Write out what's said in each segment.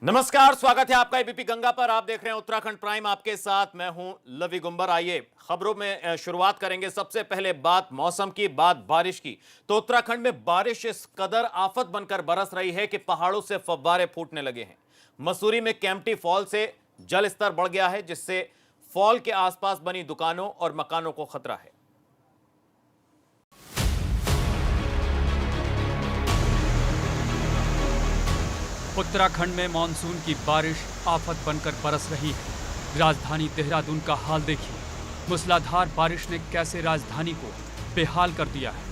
नमस्कार, स्वागत है आपका एबीपी गंगा पर। आप देख रहे हैं उत्तराखंड प्राइम, आपके साथ मैं हूं लवी गुंबर। आइए खबरों में शुरुआत करेंगे। सबसे पहले बात मौसम की, बात बारिश की। तो उत्तराखंड में बारिश इस कदर आफत बनकर बरस रही है कि पहाड़ों से फव्वारे फूटने लगे हैं। मसूरी में केम्प्टी फॉल से जल स्तर बढ़ गया है, जिससे फॉल के आसपास बनी दुकानों और मकानों को खतरा है। उत्तराखंड में मानसून की बारिश आफत बनकर बरस रही है। राजधानी देहरादून का हाल देखिए। मूसलाधार बारिश ने कैसे राजधानी को बेहाल कर दिया है।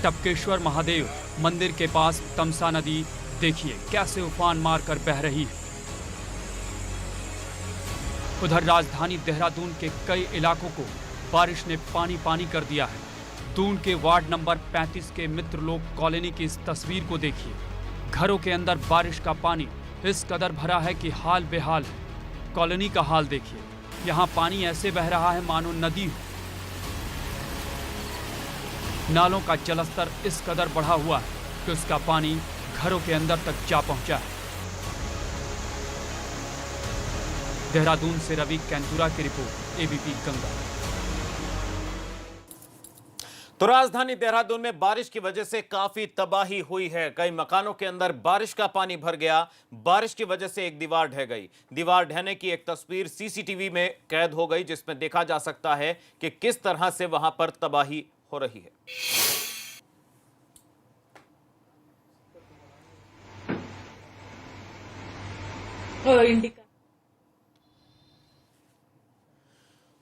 टपकेश्वर महादेव मंदिर के पास तमसा नदी देखिए कैसे उफान मारकर बह रही है। उधर राजधानी देहरादून के कई इलाकों को बारिश ने पानी पानी कर दिया है। दून के वार्ड नंबर 35 के मित्रलोक कॉलोनी की इस तस्वीर को देखिए। घरों के अंदर बारिश का पानी इस कदर भरा है कि हाल बेहाल है। कॉलोनी का हाल देखिए, यहाँ पानी ऐसे बह रहा है मानो नदी हो। नालों का जलस्तर इस कदर बढ़ा हुआ है कि उसका पानी घरों के अंदर तक जा पहुंचा है। देहरादून से रवि कैंतुरा की रिपोर्ट, एबीपी गंगा। तो राजधानी देहरादून में बारिश की वजह से काफी तबाही हुई है। कई मकानों के अंदर बारिश का पानी भर गया। बारिश की वजह से एक दीवार ढह गई। दीवार ढहने की एक तस्वीर सीसीटीवी में कैद हो गई, जिसमें देखा जा सकता है कि किस तरह से वहां पर तबाही हो रही है।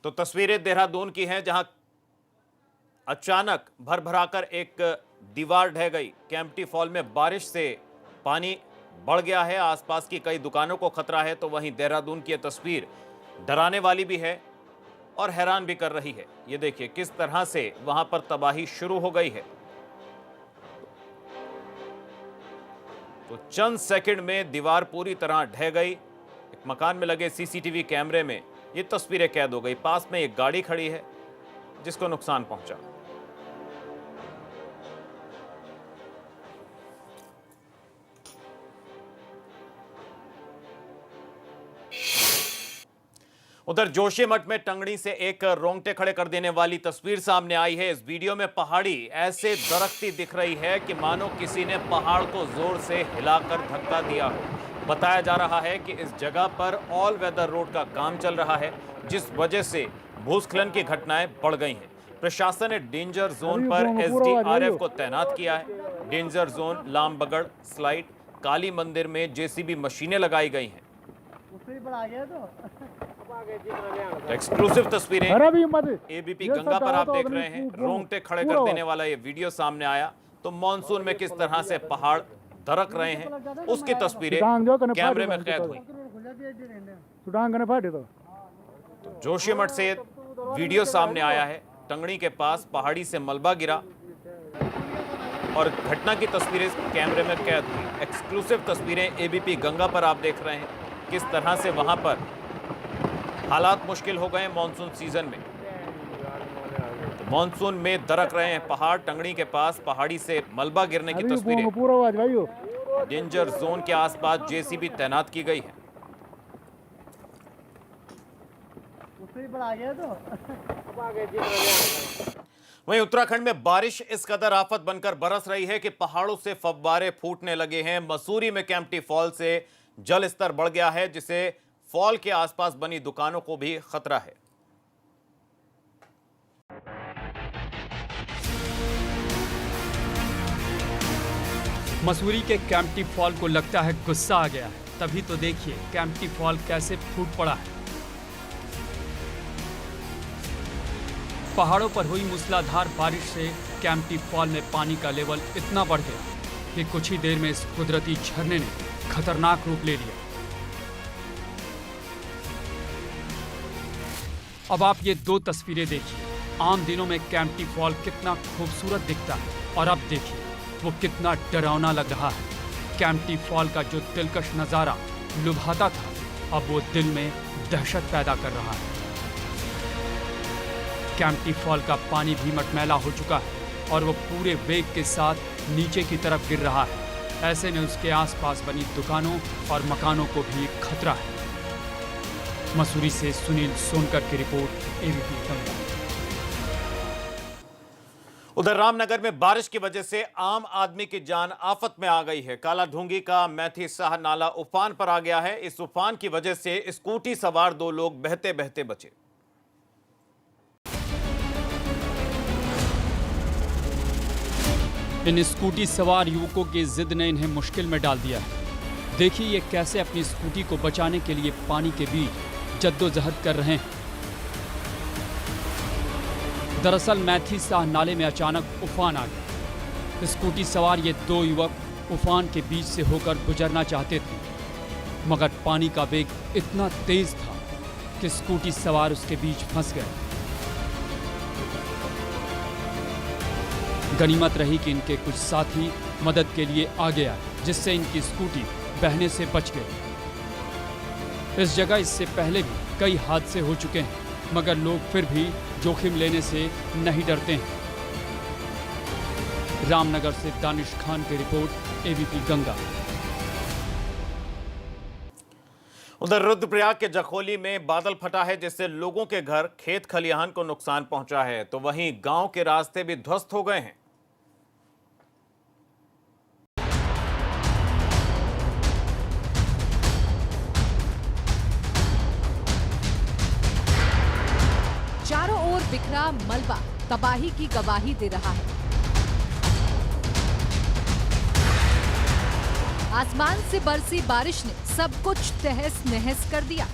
तो तस्वीरें देहरादून की हैं, जहां अचानक भरभराकर एक दीवार ढह गई। केम्प्टी फॉल में बारिश से पानी बढ़ गया है। आसपास की कई दुकानों को खतरा है। तो वहीं देहरादून की यह तस्वीर डराने वाली भी है और हैरान भी कर रही है। ये देखिए किस तरह से वहां पर तबाही शुरू हो गई है। तो चंद सेकंड में दीवार पूरी तरह ढह गई। एक मकान में लगे सीसीटीवी कैमरे में ये तस्वीरें कैद हो गई। पास में एक गाड़ी खड़ी है जिसको नुकसान पहुंचा। उधर जोशीमठ में टंगड़ी से एक रोंगटे खड़े कर देने वाली तस्वीर सामने आई है। इस वीडियो में पहाड़ी ऐसे दरख्ती दिख रही है कि मानो किसी ने पहाड़ को जोर से हिलाकर धक्का दिया हो। बताया जा रहा है कि इस जगह पर ऑल वेदर रोड का काम चल रहा है, जिस वजह से भूस्खलन की घटनाएं बढ़ गई हैं। प्रशासन ने डेंजर जोन पर एसडीआरएफ को तैनात किया है। डेंजर जोन, लामबगड़, स्लाइड, काली मंदिर में जेसीबी मशीनें लगाई गई हैं। एक्सक्लूसिव तस्वीरें एबीपी गंगा पर आप देख रहे हैं। रोंगटे खड़े कर देने वाला ये वीडियो सामने आया। तो मॉनसून में किस तरह से पहाड़ दरक रहे हैं, उसकी तस्वीरें कैमरे में कैद हुई। तो जोशीमठ से वीडियो सामने आया है। टंगड़ी के पास पहाड़ी से मलबा गिरा और घटना की तस्वीरें कैमरे में कैद हुई। एक्सक्लूसिव तस्वीरें एबीपी गंगा पर आप देख रहे हैं। किस तरह से वहां पर हालात मुश्किल हो गए मॉनसून सीजन में। तो मॉनसून में दरक रहे हैं पहाड़। टंगड़ी के पास पहाड़ी से मलबा गिरने की तस्वीरें। डेंजर जोन के आसपास जेसीबी तैनात की गई है। वहीं उत्तराखंड में बारिश इस कदर आफत बनकर बरस रही है कि पहाड़ों से फव्वारे फूटने लगे हैं। मसूरी में केम्प्टी फॉल से जल स्तर बढ़ गया है, जिससे फॉल के आसपास बनी दुकानों को भी खतरा है। मसूरी के केम्प्टी फॉल को लगता है गुस्सा आ गया है। तभी तो देखिए केम्प्टी फॉल कैसे फूट पड़ा है। पहाड़ों पर हुई मूसलाधार बारिश से केम्प्टी फॉल में पानी का लेवल इतना बढ़ गया कि कुछ ही देर में इस कुदरती झरने ने खतरनाक रूप ले लिया। अब आप ये दो तस्वीरें देखिए। आम दिनों में केम्प्टी फॉल कितना खूबसूरत दिखता है और अब देखिए वो कितना डरावना लग रहा है। केम्प्टी फॉल का जो दिलकश नज़ारा लुभाता था, अब वो दिल में दहशत पैदा कर रहा है। केम्प्टी फॉल का पानी भी मटमैला हो चुका है और वो पूरे वेग के साथ नीचे की तरफ गिर रहा है। ऐसे में उसके आसपास बनी दुकानों और मकानों को भी खतरा है। मसूरी से सुनील सोनकर की रिपोर्ट, एबीपी गंगा। उधर रामनगर में बारिश की वजह से आम आदमी की जान आफत में आ गई है। काला ढूंगी का मैथी शाह नाला उफान पर आ गया है। इस उफान की वजह से स्कूटी सवार 2 लोग बहते बहते बचे। इन स्कूटी सवार युवकों की जिद ने इन्हें मुश्किल में डाल दिया है। देखिए ये कैसे अपनी स्कूटी को बचाने के लिए पानी के बीच जद्दोजहद कर रहे हैं। दरअसल मैथी शाह नाले में अचानक उफान आ गया। स्कूटी सवार ये 2 युवक उफान के बीच से होकर गुजरना चाहते थे, मगर पानी का वेग इतना तेज था कि स्कूटी सवार उसके बीच फंस गए। गनीमत रही कि इनके कुछ साथी मदद के लिए आगे आए, जिससे इनकी स्कूटी बहने से बच गई। इस जगह इससे पहले भी कई हादसे हो चुके हैं, मगर लोग फिर भी जोखिम लेने से नहीं डरते हैं। रामनगर से दानिश खान की रिपोर्ट, एबीपी गंगा। उधर रुद्रप्रयाग के जखोली में बादल फटा है, जिससे लोगों के घर, खेत खलिहान को नुकसान पहुंचा है, तो वहीं गांव के रास्ते भी ध्वस्त हो गए हैं। चारों ओर बिखरा मलबा तबाही की गवाही दे रहा है। आसमान से बरसी बारिश ने सब कुछ तहस नहस कर दिया।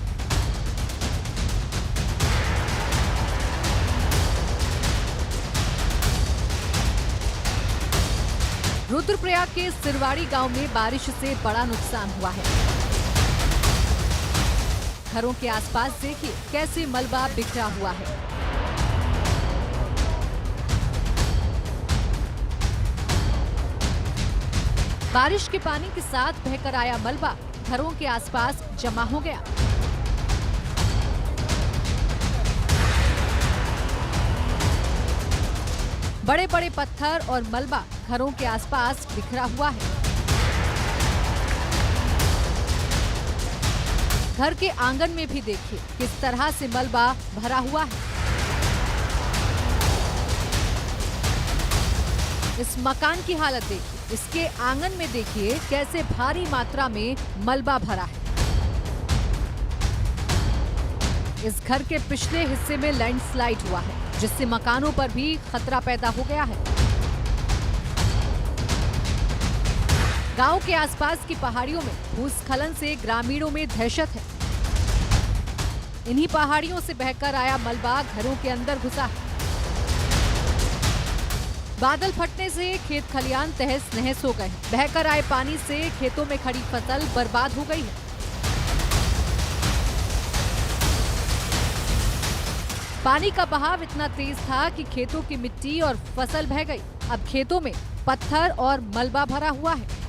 रुद्रप्रयाग के सिरवाड़ी गांव में बारिश से बड़ा नुकसान हुआ है। घरों के आसपास देखिए कैसे मलबा बिखरा हुआ है। बारिश के पानी के साथ बहकर आया मलबा घरों के आसपास जमा हो गया। बड़े बड़े पत्थर और मलबा घरों के आसपास बिखरा हुआ है। घर के आंगन में भी देखिए किस तरह से मलबा भरा हुआ है। इस मकान की हालत देखिए, इसके आंगन में देखिए कैसे भारी मात्रा में मलबा भरा है। इस घर के पिछले हिस्से में लैंडस्लाइड हुआ है, जिससे मकानों पर भी खतरा पैदा हो गया है। गांव के आसपास की पहाड़ियों में भूस्खलन से ग्रामीणों में दहशत है। इन्हीं पहाड़ियों से बहकर आया मलबा घरों के अंदर घुसा है। बादल फटने से खेत खलियान तहस नहस हो गए। बहकर आए पानी से खेतों में खड़ी फसल बर्बाद हो गई है। पानी का बहाव इतना तेज था कि खेतों की मिट्टी और फसल बह गई। अब खेतों में पत्थर और मलबा भरा हुआ है।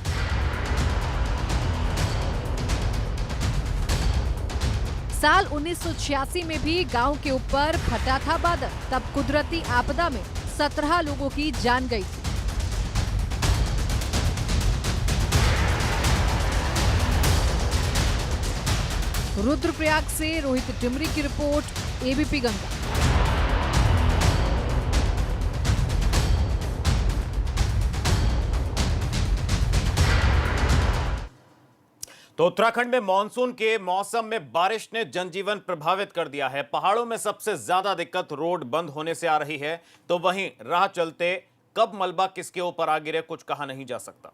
साल 1986 में भी गांव के ऊपर फटा था बादल। तब कुदरती आपदा में 17 लोगों की जान गई थी। रुद्रप्रयाग से रोहित टिमरी की रिपोर्ट, एबीपी गंगा। तो उत्तराखंड में मॉनसून के मौसम में बारिश ने जनजीवन प्रभावित कर दिया है। पहाड़ों में सबसे ज्यादा दिक्कत रोड बंद होने से आ रही है, तो वहीं राह चलते कब मलबा किसके ऊपर आ गिरे कुछ कहा नहीं जा सकता।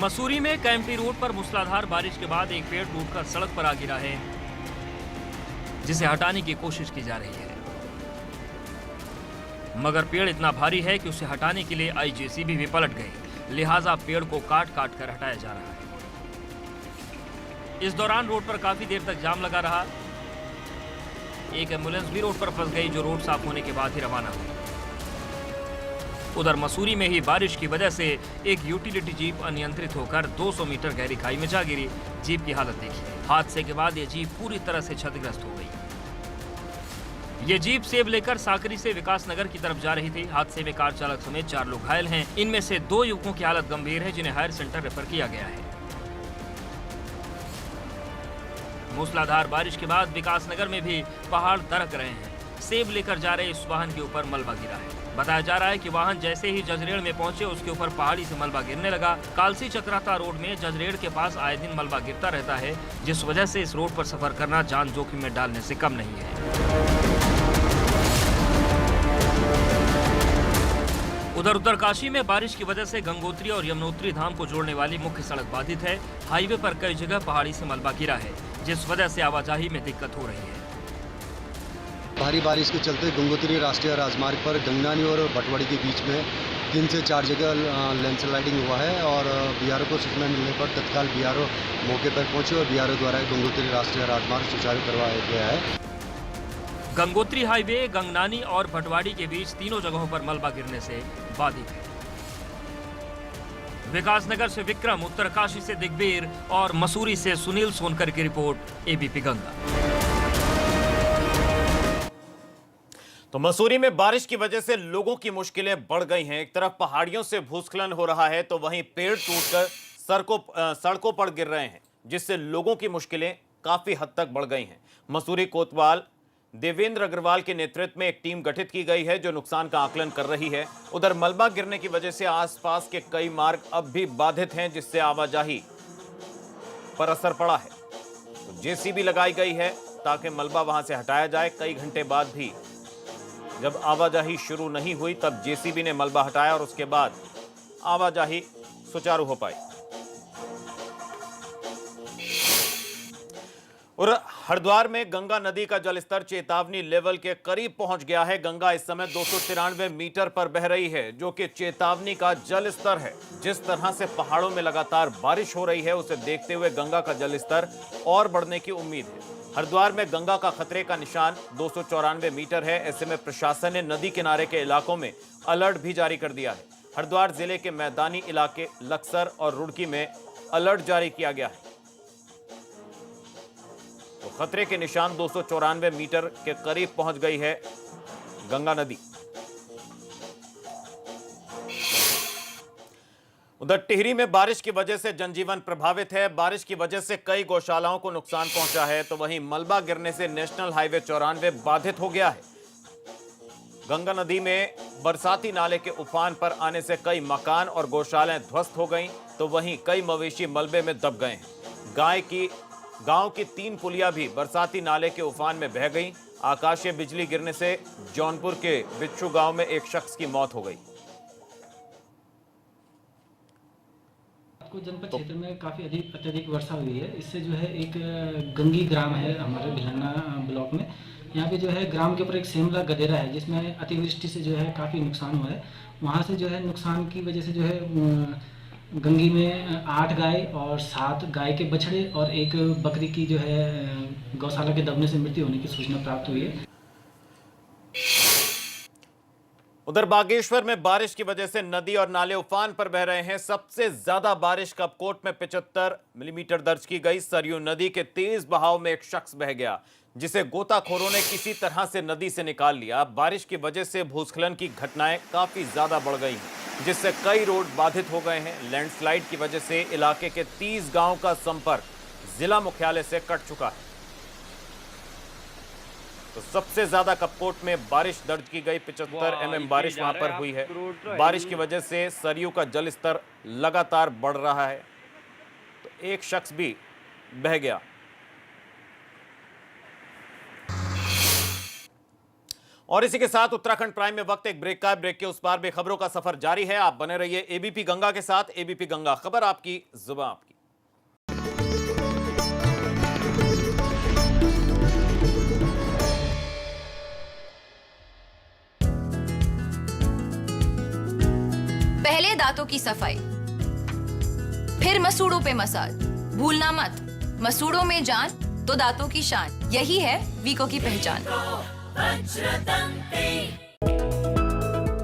मसूरी में कैंपी रोड पर मूसलाधार बारिश के बाद एक पेड़ टूटकर सड़क पर आ गिरा है, जिसे हटाने की कोशिश की जा रही है, मगर पेड़ इतना भारी है कि उसे हटाने के लिए आई जेसीबी भी पलट गई। लिहाजा पेड़ को काट काट कर हटाया जा रहा है। इस दौरान रोड पर काफी देर तक जाम लगा रहा। एक एम्बुलेंस भी रोड पर फंस गई, जो रोड साफ होने के बाद ही रवाना हुई। उधर मसूरी में ही बारिश की वजह से एक यूटिलिटी जीप अनियंत्रित होकर 200 मीटर गहरी खाई में जा गिरी। जीप की हालत देखिए। हादसे के बाद ये जीप पूरी तरह से क्षतिग्रस्त हो गई। ये जीप सेब लेकर साकरी से विकासनगर की तरफ जा रही थी। हादसे में कार चालक समेत 4 लोग घायल हैं। इनमें से 2 युवकों की हालत गंभीर है, जिन्हें हायर सेंटर रेफर किया गया है। मूसलाधार बारिश के बाद विकासनगर में भी पहाड़ दरक रहे हैं। सेब लेकर जा रहे इस वाहन के ऊपर मलबा गिरा है। बताया जा रहा है कि वाहन जैसे ही जजरेड़ में पहुंचे, उसके ऊपर पहाड़ी से मलबा गिरने लगा। कालसी चक्राता रोड में जजरेड़ के पास आए दिन मलबा गिरता रहता है, जिस वजह से इस रोड पर सफर करना जान जोखिम में डालने से कम नहीं है। उधर उत्तरकाशी में बारिश की वजह से गंगोत्री और यमुनोत्री धाम को जोड़ने वाली मुख्य सड़क बाधित है। हाईवे पर कई जगह पहाड़ी से मलबा गिरा है, जिस वजह से आवाजाही में दिक्कत हो रही है। भारी बारिश के चलते गंगोत्री राष्ट्रीय राजमार्ग पर गंगनानी और भटवाड़ी के बीच में 3 से 4 जगह लैंडस्लाइडिंग हुआ है और बीआरओ को सूचना मिलने पर तत्काल बीआरओ मौके पर पहुंचे और बीआरओ द्वारा गंगोत्री राष्ट्रीय राजमार्ग सुचारू करवाया गया है। गंगोत्री हाईवे गंगनानी और भटवाड़ी के बीच तीनों जगहों पर मलबा गिरने से बाधित है। विकासनगर से विक्रम, उत्तरकाशी से दिग्वीर और मसूरी से सुनील सोनकर की रिपोर्ट, एबीपी गंगा। तो मसूरी में बारिश की वजह से लोगों की मुश्किलें बढ़ गई हैं। एक तरफ पहाड़ियों से भूस्खलन हो रहा है, तो वहीं पेड़ टूटकर सड़कों पर गिर रहे हैं, जिससे लोगों की मुश्किलें काफी हद तक बढ़ गई हैं। मसूरी कोतवाल देवेंद्र अग्रवाल के नेतृत्व में एक टीम गठित की गई है, जो नुकसान का आकलन कर रही है। उधर मलबा गिरने की वजह से आसपास के कई मार्ग अब भी बाधित हैं, जिससे आवाजाही पर असर पड़ा है। तो जेसीबी लगाई गई है ताकि मलबा वहां से हटाया जाए। कई घंटे बाद भी जब आवाजाही शुरू नहीं हुई, तब जेसीबी ने मलबा हटाया और उसके बाद आवाजाही सुचारू हो पाई। और हरिद्वार में गंगा नदी का जलस्तर चेतावनी लेवल के करीब पहुंच गया है। गंगा इस समय 293 मीटर पर बह रही है, जो कि चेतावनी का जलस्तर है। जिस तरह से पहाड़ों में लगातार बारिश हो रही है, उसे देखते हुए गंगा का जलस्तर और बढ़ने की उम्मीद है। हरिद्वार में गंगा का खतरे का निशान 294 मीटर है। ऐसे में प्रशासन ने नदी किनारे के इलाकों में अलर्ट भी जारी कर दिया है। हरिद्वार जिले के मैदानी इलाके लक्सर और रुड़की में अलर्ट जारी किया गया है। तो खतरे के निशान 294 मीटर के करीब पहुंच गई है गंगा नदी। उधर टिहरी में बारिश की वजह से जनजीवन प्रभावित है। बारिश की वजह से कई गौशालाओं को नुकसान पहुंचा है, तो वहीं मलबा गिरने से नेशनल हाईवे 94 बाधित हो गया है। गंगा नदी में बरसाती नाले के उफान पर आने से कई मकान और गौशालाएं ध्वस्त हो गईं, तो वहीं कई मवेशी मलबे में दब गए हैं। गांव की 3 पुलिया भी बरसाती नाले के उफान में बह गईं। आकाशीय बिजली गिरने से जौनपुर के बिच्छू गांव में एक शख्स की मौत हो गई। जनपद क्षेत्र में काफ़ी अत्यधिक वर्षा हुई है। इससे जो है एक गंगी ग्राम है हमारे भिलन्ना ब्लॉक में। यहाँ पे जो है ग्राम के ऊपर एक सेमला गदेरा है, जिसमें अतिवृष्टि से जो है काफ़ी नुकसान हुआ है। वहाँ से जो है नुकसान की वजह से जो है गंगी में 8 गाय और 7 गाय के बछड़े और एक बकरी की जो है गौशाला के दबने से मृत्यु होने की सूचना प्राप्त हुई है। उधर बागेश्वर में बारिश की वजह से नदी और नाले उफान पर बह रहे हैं। सबसे ज्यादा बारिश कपकोट में 75 मिलीमीटर दर्ज की गई। सरयू नदी के तेज बहाव में एक शख्स बह गया, जिसे गोताखोरों ने किसी तरह से नदी से निकाल लिया। बारिश की वजह से भूस्खलन की घटनाएं काफी ज्यादा बढ़ गई, जिससे कई रोड बाधित हो गए हैं। लैंडस्लाइड की वजह से इलाके के 30 गांव का संपर्क जिला मुख्यालय से कट चुका है। तो सबसे ज्यादा कपकोट में बारिश दर्ज की गई, 75 mm बारिश वहां पर हुई है। बारिश की वजह से सरयू का जलस्तर लगातार बढ़ रहा है, तो एक शख्स भी बह गया। और इसी के साथ उत्तराखंड प्राइम में वक्त एक ब्रेक का। ब्रेक के उस पार भी खबरों का सफर जारी है। आप बने रहिए एबीपी गंगा के साथ। एबीपी गंगा, खबर आपकी, जुबान आपकी। पहले दांतों की सफाई, फिर मसूड़ों पे मसाज। भूलना मत, मसूड़ों में जान तो दांतों की शान। यही है वीको की पहचान।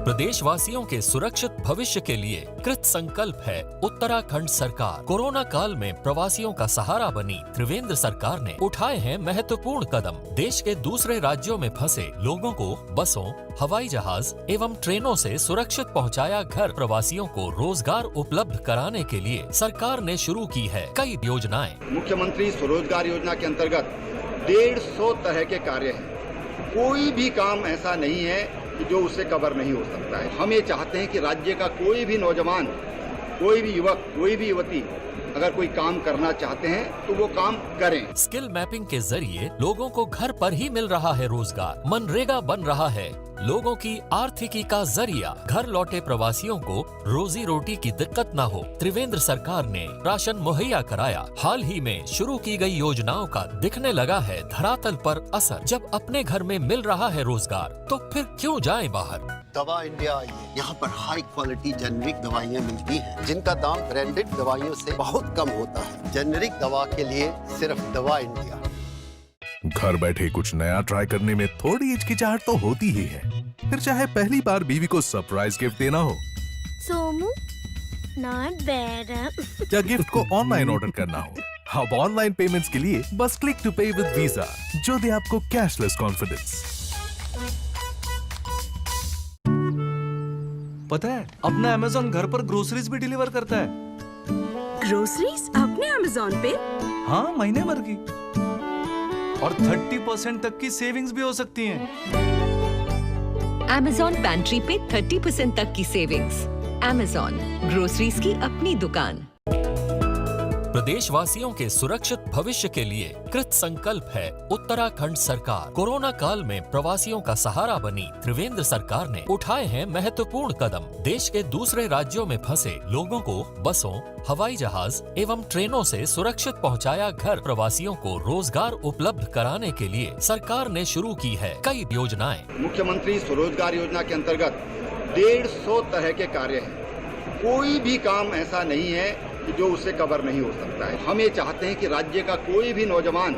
प्रदेशवासियों के सुरक्षित भविष्य के लिए कृत संकल्प है उत्तराखंड सरकार। कोरोना काल में प्रवासियों का सहारा बनी त्रिवेंद्र सरकार ने उठाए हैं महत्वपूर्ण कदम। देश के दूसरे राज्यों में फंसे लोगों को बसों, हवाई जहाज एवं ट्रेनों से सुरक्षित पहुंचाया घर। प्रवासियों को रोजगार उपलब्ध कराने के लिए सरकार ने शुरू की है कई योजनाएं। मुख्यमंत्री स्वरोजगार योजना के अंतर्गत 150 तरह के कार्य हैं। कोई भी काम ऐसा नहीं है कि जो उससे कवर नहीं हो सकता है। हम ये चाहते हैं कि राज्य का कोई भी नौजवान, कोई भी युवक, कोई भी युवती अगर कोई काम करना चाहते हैं तो वो काम करें। स्किल मैपिंग के जरिए लोगों को घर पर ही मिल रहा है रोजगार। मनरेगा बन रहा है लोगों की आर्थिकी का जरिया। घर लौटे प्रवासियों को रोजी रोटी की दिक्कत न हो, त्रिवेंद्र सरकार ने राशन मुहैया कराया। हाल ही में शुरू की गई योजनाओं का दिखने लगा है धरातल पर असर। जब अपने घर में मिल रहा है रोजगार तो फिर क्यों जाएं बाहर। दवा इंडिया आई है। यहाँ पर हाई क्वालिटी जेनेरिक दवाइयाँ मिलती हैं, जिनका दाम ब्रांडेड दवाइयों से बहुत कम होता है। जेनेरिक दवा के लिए सिर्फ दवा इंडिया। घर बैठे कुछ नया ट्राई करने में थोड़ी हिचकिचाहट तो होती ही है, फिर चाहे पहली बार बीवी को सरप्राइज गिफ्ट देना हो, सोमू नॉट बैड, या गिफ्ट को ऑनलाइन ऑर्डर करना हो। अब ऑनलाइन पेमेंट्स के लिए बस क्लिक टू पे विद वीजा, जो दे आपको कैशलेस कॉन्फिडेंस। पता है अपना अमेज़न घर पर ग्रोसरीज भी डिलीवर करता है। ग्रोसरीज अपने अमेज़न पे? हाँ, महीने भर की, और 30% तक की सेविंग्स भी हो सकती हैं। अमेज़न पैंट्री पे 30% तक की सेविंग्स। अमेज़न ग्रोसरीज की अपनी दुकान। प्रदेशवासियों के सुरक्षित भविष्य के लिए कृत संकल्प है उत्तराखंड सरकार। कोरोना काल में प्रवासियों का सहारा बनी त्रिवेंद्र सरकार ने उठाए हैं महत्वपूर्ण कदम। देश के दूसरे राज्यों में फंसे लोगों को बसों, हवाई जहाज एवं ट्रेनों से सुरक्षित पहुंचाया घर। प्रवासियों को रोजगार उपलब्ध कराने के लिए सरकार ने शुरू की है कई योजनाएं। मुख्यमंत्री स्वरोजगार योजना के अंतर्गत 150 तरह के कार्य हैं। कोई भी काम ऐसा नहीं है कि जो उससे कवर नहीं हो सकता है। हम ये चाहते हैं कि राज्य का कोई भी नौजवान,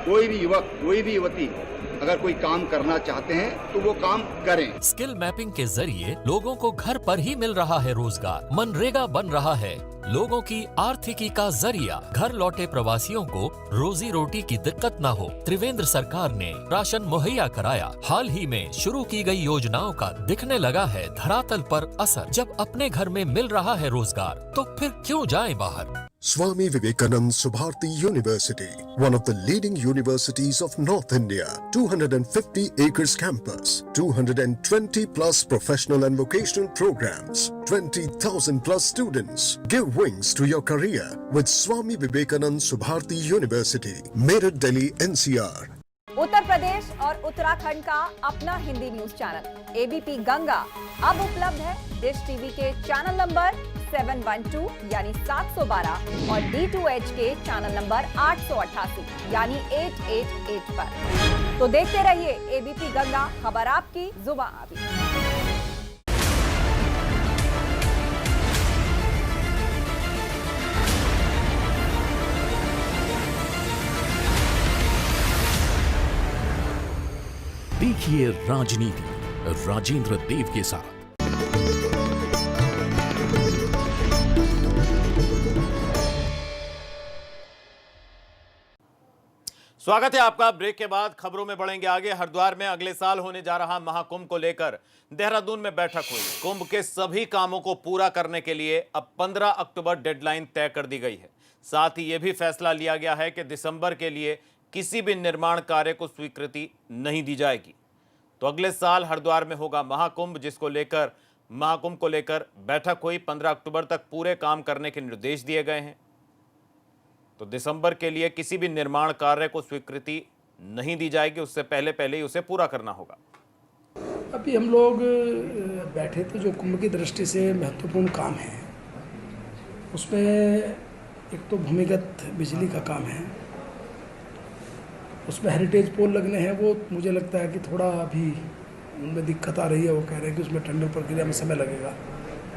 कोई भी युवक, कोई भी युवती अगर कोई काम करना चाहते हैं तो वो काम करें। स्किल मैपिंग के जरिए लोगों को घर पर ही मिल रहा है रोजगार। मनरेगा बन रहा है लोगों की आर्थिकी का जरिया। घर लौटे प्रवासियों को रोजी रोटी की दिक्कत न हो, त्रिवेंद्र सरकार ने राशन मुहैया कराया। हाल ही में शुरू की गई योजनाओं का दिखने लगा है धरातल पर असर। जब अपने घर में मिल रहा है रोजगार तो फिर क्यों जाएं बाहर। Swami Vivekanand Subharti University, one of the leading universities of North India, 250 acres campus, 220 plus professional and vocational programs, 20,000 plus students. Give wings to your career with Swami Vivekanand Subharti University, Meerut, Delhi, NCR. Uttar Pradesh और उत्तराखंड का अपना Hindi news channel ABP Ganga अब उपलब्ध है dish TV के channel number 712 यानी 712 और D2H के चैनल नंबर 888 यानी 888 पर। तो देखते रहिए एबीपी गंगा, खबर आपकी, जुबान आपकी। देखिए राजनीति राजेंद्र देव के साथ। स्वागत है आपका। ब्रेक के बाद खबरों में बढ़ेंगे आगे। हरिद्वार में अगले साल होने जा रहा महाकुंभ को लेकर देहरादून में बैठक हुई। कुंभ के सभी कामों को पूरा करने के लिए अब 15 अक्टूबर डेडलाइन तय कर दी गई है। साथ ही यह भी फैसला लिया गया है कि दिसंबर के लिए किसी भी निर्माण कार्य को स्वीकृति नहीं दी जाएगी। तो अगले साल हरिद्वार में होगा महाकुंभ, जिसको लेकर महाकुंभ को लेकर बैठक हुई। 15 अक्टूबर तक पूरे काम करने के निर्देश दिए गए हैं। तो दिसंबर के लिए किसी भी निर्माण कार्य को स्वीकृति नहीं दी जाएगी, उससे पहले ही उसे पूरा करना होगा। अभी हम लोग बैठे थे, जो कुंभ की दृष्टि से महत्वपूर्ण काम है उसमें एक तो भूमिगत बिजली का काम है, उसमें हेरिटेज पोल लगने हैं। वो मुझे लगता है कि थोड़ा अभी उनमें दिक्कत आ रही है। वो कह रहे हैं कि उसमें टेंडर प्रक्रिया में समय लगेगा।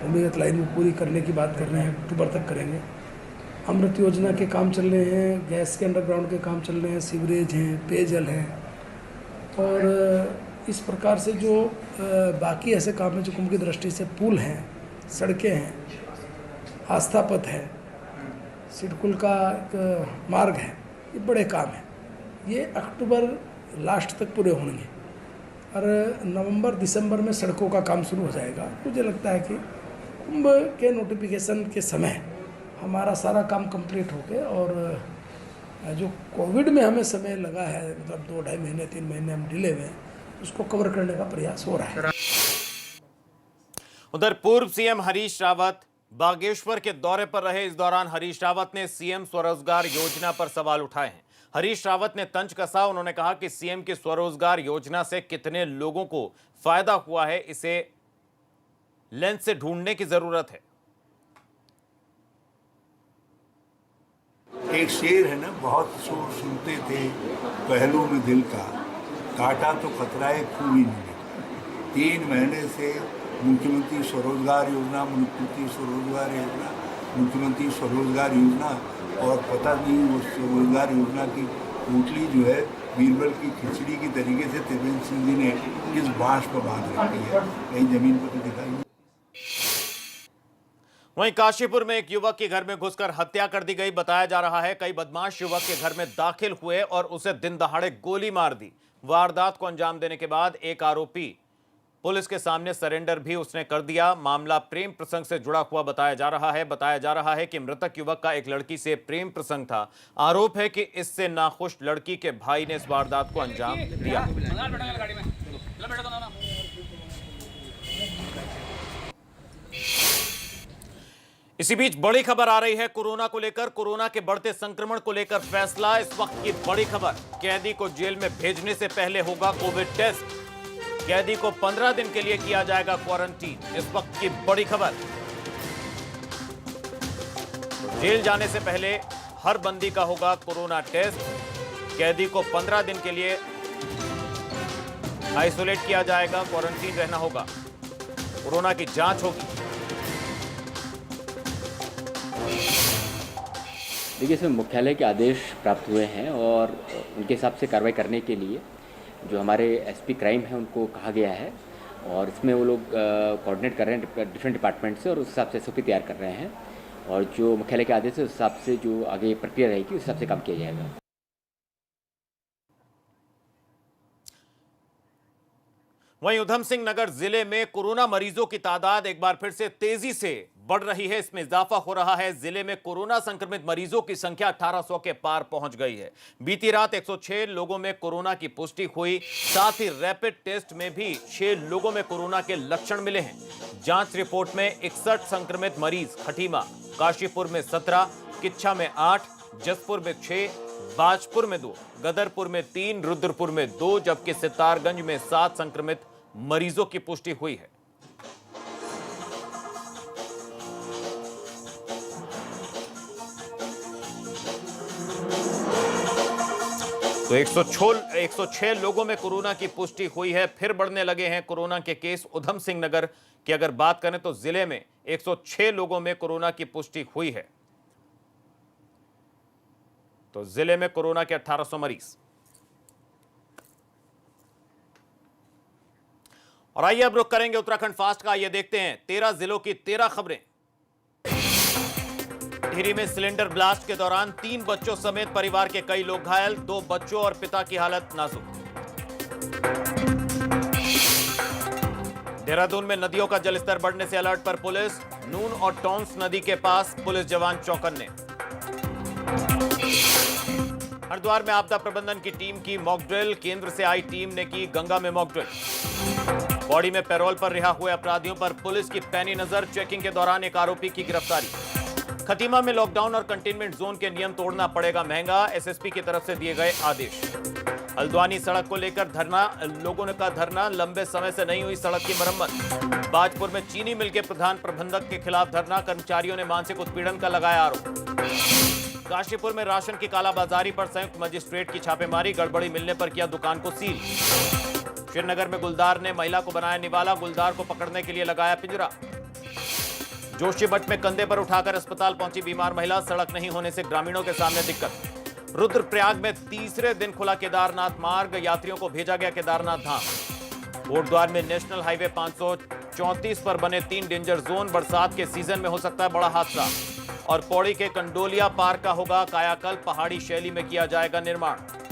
भूमिगत लाइन में पूरी करने की बात कर रहे हैं, अक्टूबर तक करेंगे। अमृत योजना के काम चल रहे हैं, गैस के अंडरग्राउंड के काम चल रहे हैं, सीवरेज हैं, पेयजल है, और इस प्रकार से जो बाकी ऐसे काम हैं जो कुंभ की दृष्टि से पुल हैं, सड़कें हैं, आस्था पथ है, सिडकुल का एक मार्ग है, ये बड़े काम हैं। ये अक्टूबर लास्ट तक पूरे होंगे और नवंबर दिसंबर में सड़कों का काम शुरू हो जाएगा। मुझे लगता है कि कुंभ के नोटिफिकेशन के समय हमारा सारा काम कंप्लीट हो गया और जो कोविड में हमें समय लगा है, मतलब 2-2.5 महीने 3 महीने हम डिले में, उसको कवर करने का प्रयास हो रहा है। उधर पूर्व सीएम हरीश रावत बागेश्वर के दौरे पर रहे। इस दौरान हरीश रावत ने सीएम स्वरोजगार योजना पर सवाल उठाए हैं। हरीश रावत ने तंज कसा। उन्होंने कहा कि सीएम की स्वरोजगार योजना से कितने लोगों को फायदा हुआ है, इसे लेंस से ढूंढने की जरूरत है। एक शेर है ना, बहुत शोर सुनते थे पहलू में दिल का, काटा तो खतराए खूब ही नहीं। 3 महीने से मुख्यमंत्री स्वरोजगार योजना, मुख्यमंत्री स्वरोजगार योजना, मुख्यमंत्री स्वरोजगार योजना, और पता नहीं वो स्वरोजगार योजना की पोटली जो है बीरबल की खिचड़ी की तरीके से त्रिवेंद्र सिंह जी ने किस बांस पर बांध रखी है, कहीं जमीन पर तो दिखाई नहीं। वहीं काशीपुर में एक युवक के घर में घुसकर हत्या कर दी गई। बताया जा रहा है कई बदमाश युवक के घर में दाखिल हुए और उसे दिन दहाड़े गोली मार दी। वारदात को अंजाम देने के बाद एक आरोपी पुलिस के सामने सरेंडर भी उसने कर दिया। मामला प्रेम प्रसंग से जुड़ा हुआ बताया जा रहा है कि मृतक युवक का एक लड़की से प्रेम प्रसंग था। आरोप है कि इससे नाखुश लड़की के भाई ने इस वारदात को अंजाम दिया। इसी बीच बड़ी खबर आ रही है कोरोना को लेकर। कोरोना के बढ़ते संक्रमण को लेकर फैसला। इस वक्त की बड़ी खबर, कैदी को जेल में भेजने से पहले होगा कोविड टेस्ट। कैदी को 15 दिन के लिए किया जाएगा क्वारंटीन। इस वक्त की बड़ी खबर, जेल जाने से पहले हर बंदी का होगा कोरोना टेस्ट। कैदी को 15 दिन के लिए आइसोलेट किया जाएगा, क्वारंटीन रहना होगा, कोरोना की जांच होगी। देखिए, इसमें मुख्यालय के आदेश प्राप्त हुए हैं और उनके हिसाब से कार्रवाई करने के लिए जो हमारे एसपी क्राइम है उनको कहा गया है और इसमें वो लोग कोऑर्डिनेट कर रहे हैं डिफरेंट डिपार्टमेंट से और उस हिसाब से एसओपी तैयार कर रहे हैं और जो मुख्यालय के आदेश है उस हिसाब से जो आगे प्रक्रिया रहेगी उस हिसाब से काम किया जाएगा। वहीं उधम सिंह नगर जिले में कोरोना मरीजों की तादाद एक बार फिर से तेजी से बढ़ रही है। इसमें इजाफा हो रहा है। जिले में कोरोना संक्रमित मरीजों की संख्या 1800 के पार पहुंच गई है। बीती रात 106 लोगों में कोरोना की पुष्टि हुई। साथ ही रैपिड टेस्ट में भी 6 लोगों में कोरोना के लक्षण मिले हैं। जांच रिपोर्ट में 61 संक्रमित मरीज खटीमा, काशीपुर में 17, किच्छा में 8, जसपुर में 6, बाजपुर में 2, गदरपुर में 3, रुद्रपुर में 2, जबकि सितारगंज में 7 संक्रमित मरीजों की पुष्टि हुई है। तो 106 लोगों में कोरोना की पुष्टि हुई है। फिर बढ़ने लगे हैं कोरोना के केस। उधम सिंह नगर की अगर बात करें तो जिले में 106 लोगों में कोरोना की पुष्टि हुई है। तो जिले में कोरोना के 1800 मरीज। और आइए अब रुख करेंगे उत्तराखंड फास्ट का। ये देखते हैं 13 जिलों की 13 खबरें। टिहरी में सिलेंडर ब्लास्ट के दौरान 3 बच्चों समेत परिवार के कई लोग घायल, 2 बच्चों और पिता की हालत नाजुक। देहरादून में नदियों का जलस्तर बढ़ने से अलर्ट पर पुलिस। नून और टॉन्स नदी के पास पुलिस जवान चौकन्ने। हरिद्वार में आपदा प्रबंधन की टीम की मॉक ड्रिल। केंद्र से आई टीम ने की गंगा में मॉक ड्रिल। पौड़ी में पैरोल पर रिहा हुए अपराधियों पर पुलिस की पैनी नजर। चेकिंग के दौरान एक आरोपी की गिरफ्तारी। खतीमा में लॉकडाउन और कंटेनमेंट जोन के नियम तोड़ना पड़ेगा महंगा। एसएसपी की तरफ से दिए गए आदेश। हल्द्वानी सड़क को लेकर धरना, लोगों का धरना, लंबे समय से नहीं हुई सड़क की मरम्मत। बाजपुर में चीनी मिल के प्रधान प्रबंधक के खिलाफ धरना, कर्मचारियों ने मानसिक उत्पीड़न का लगाया आरोप। काशीपुर में राशन की कालाबाजारी पर संयुक्त मजिस्ट्रेट की छापेमारी, गड़बड़ी मिलने पर किया दुकान को सील। श्रीनगर में गुलदार ने महिला को बनाया निवाला, गुलदार को पकड़ने के लिए लगाया पिंजरा। जोशीमठ में कंधे पर उठाकर अस्पताल पहुंची बीमार महिला, सड़क नहीं होने से ग्रामीणों के सामने दिक्कत। रुद्रप्रयाग में तीसरे दिन खुला केदारनाथ मार्ग, यात्रियों को भेजा गया केदारनाथ धाम। कोटद्वार में नेशनल हाईवे 534 पर बने 3 डेंजर जोन, बरसात के सीजन में हो सकता है बड़ा हादसा। और पौड़ी के कंडोलिया पार्क का होगा कायाकल्प, पहाड़ी शैली में किया जाएगा निर्माण।